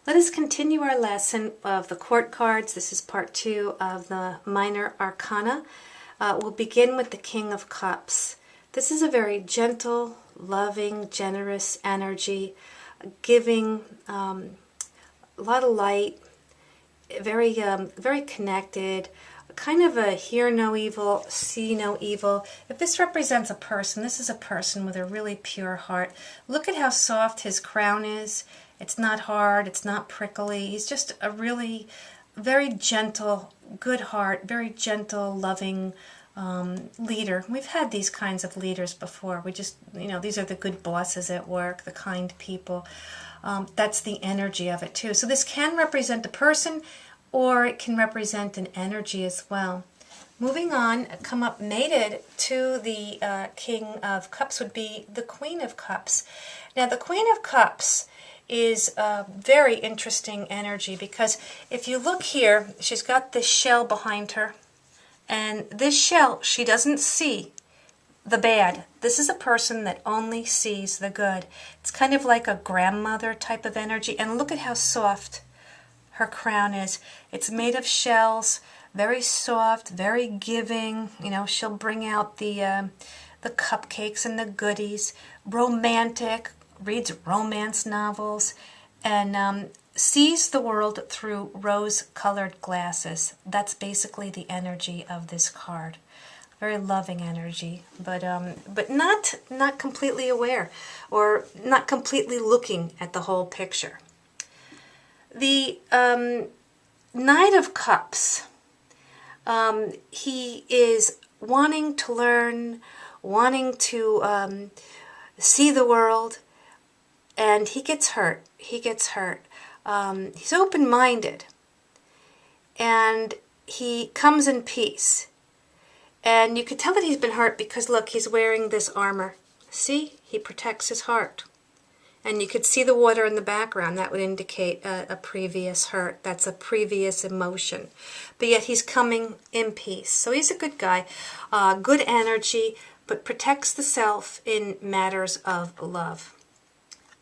Let us continue our lesson of the court cards. This is part 2 of the minor arcana. We'll begin with the King of Cups. This is a very gentle, loving, generous energy, giving a lot of light, very connected, kind of a hear no evil, see no evil. If this represents a person, this is a person with a really pure heart. Look at how soft his crown is. It's not hard, it's not prickly. He's just a really very gentle, good heart, very gentle, loving leader. We've had these kinds of leaders before. We just, these are the good bosses at work, the kind people. That's the energy of it too. So this can represent a person, or it can represent an energy as well. Moving on, come up mated to the King of Cups would be the Queen of Cups. Now the Queen of Cups is a very interesting energy, because if you look here, she's got this shell behind her, and this shell, she doesn't see the bad. This is a person that only sees the good. It's kind of like a grandmother type of energy, and look at how soft her crown is. It's made of shells, very soft, very giving. She'll bring out the cupcakes and the goodies, romantic, reads romance novels, and sees the world through rose-colored glasses. That's basically the energy of this card. Very loving energy, but not completely aware, or not completely looking at the whole picture. The Knight of Cups, he is wanting to learn, wanting to see the world, and he gets hurt. He's open-minded, and he comes in peace. And you could tell that he's been hurt because, look, he's wearing this armor. See? He protects his heart. And you could see the water in the background. That would indicate a previous hurt. That's a previous emotion. But yet he's coming in peace. So he's a good guy, good energy, but protects the self in matters of love.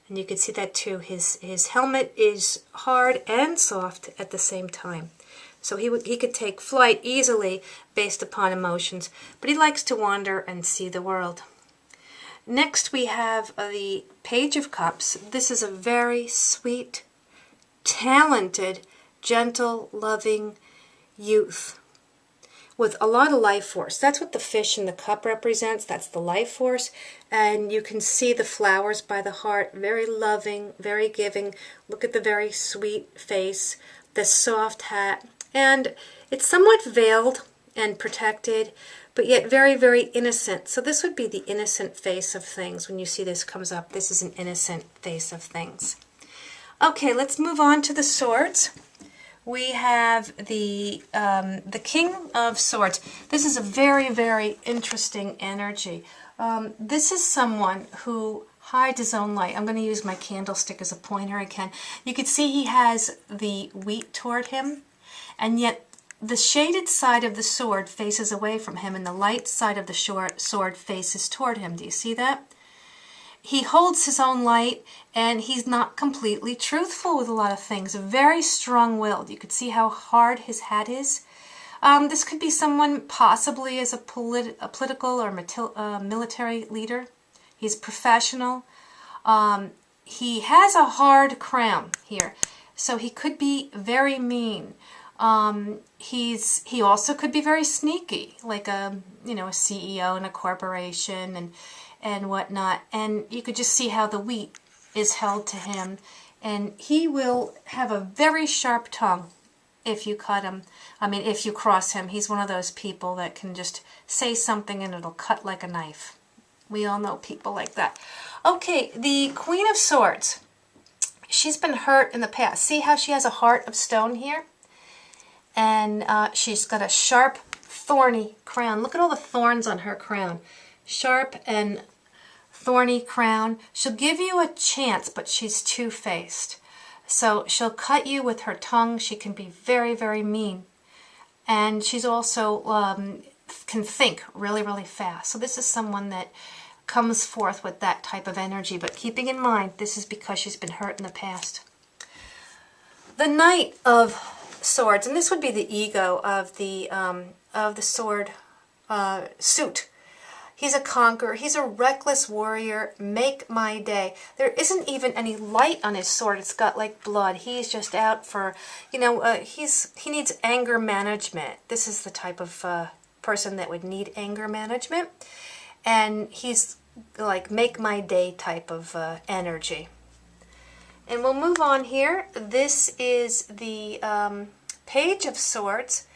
And you can see that too. His helmet is hard and soft at the same time. So he could take flight easily based upon emotions, but he likes to wander and see the world. Next we have the Page of Cups. This is a very sweet, talented, gentle, loving youth with a lot of life force. That's what the fish in the cup represents. That's the life force. And you can see the flowers by the heart. Very loving, very giving. Look at the very sweet face, the soft hat. And it's somewhat veiled and protected, but yet very, very innocent. So this would be the innocent face of things. When you see this comes up, this is an innocent face of things. Okay, let's move on to the swords. We have the King of Swords. This is a very, very interesting energy. This is someone who hides his own light. I'm going to use my candlestick as a pointer again. You can see he has the wheat toward him, and yet the shaded side of the sword faces away from him, and the light side of the sword faces toward him. Do you see that? He holds his own light, and he's not completely truthful with a lot of things. Very strong-willed. You could see how hard his hat is. This could be someone possibly as a political or military leader. He's professional. He has a hard crown here, so he could be very mean. He also could be very sneaky, like a CEO in a corporation and whatnot. And you could just see how the wheat is held to him, and he will have a very sharp tongue if you cut him. If you cross him. He's one of those people that can just say something and it'll cut like a knife. We all know people like that. Okay, the Queen of Swords. She's been hurt in the past. See how she has a heart of stone here? And she's got a sharp, thorny crown. Look at all the thorns on her crown. Sharp and thorny crown. She'll give you a chance, but she's two-faced. So she'll cut you with her tongue. She can be very, very mean. And she's also can think really, really fast. So this is someone that comes forth with that type of energy. But keeping in mind, this is because she's been hurt in the past. The Knight of Swords, and this would be the ego of the sword suit. He's a conqueror. He's a reckless warrior. Make my day. There isn't even any light on his sword. It's got like blood. He's just out for, he needs anger management. This is the type of person that would need anger management. And he's like make my day type of energy. And we'll move on here. This is the Page of Swords.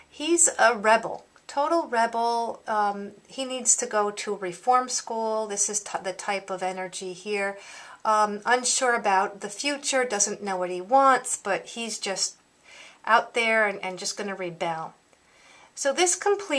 He's a rebel. Total rebel. He needs to go to reform school. This is the type of energy here. Unsure about the future, doesn't know what he wants, but he's just out there and just going to rebel. So this completes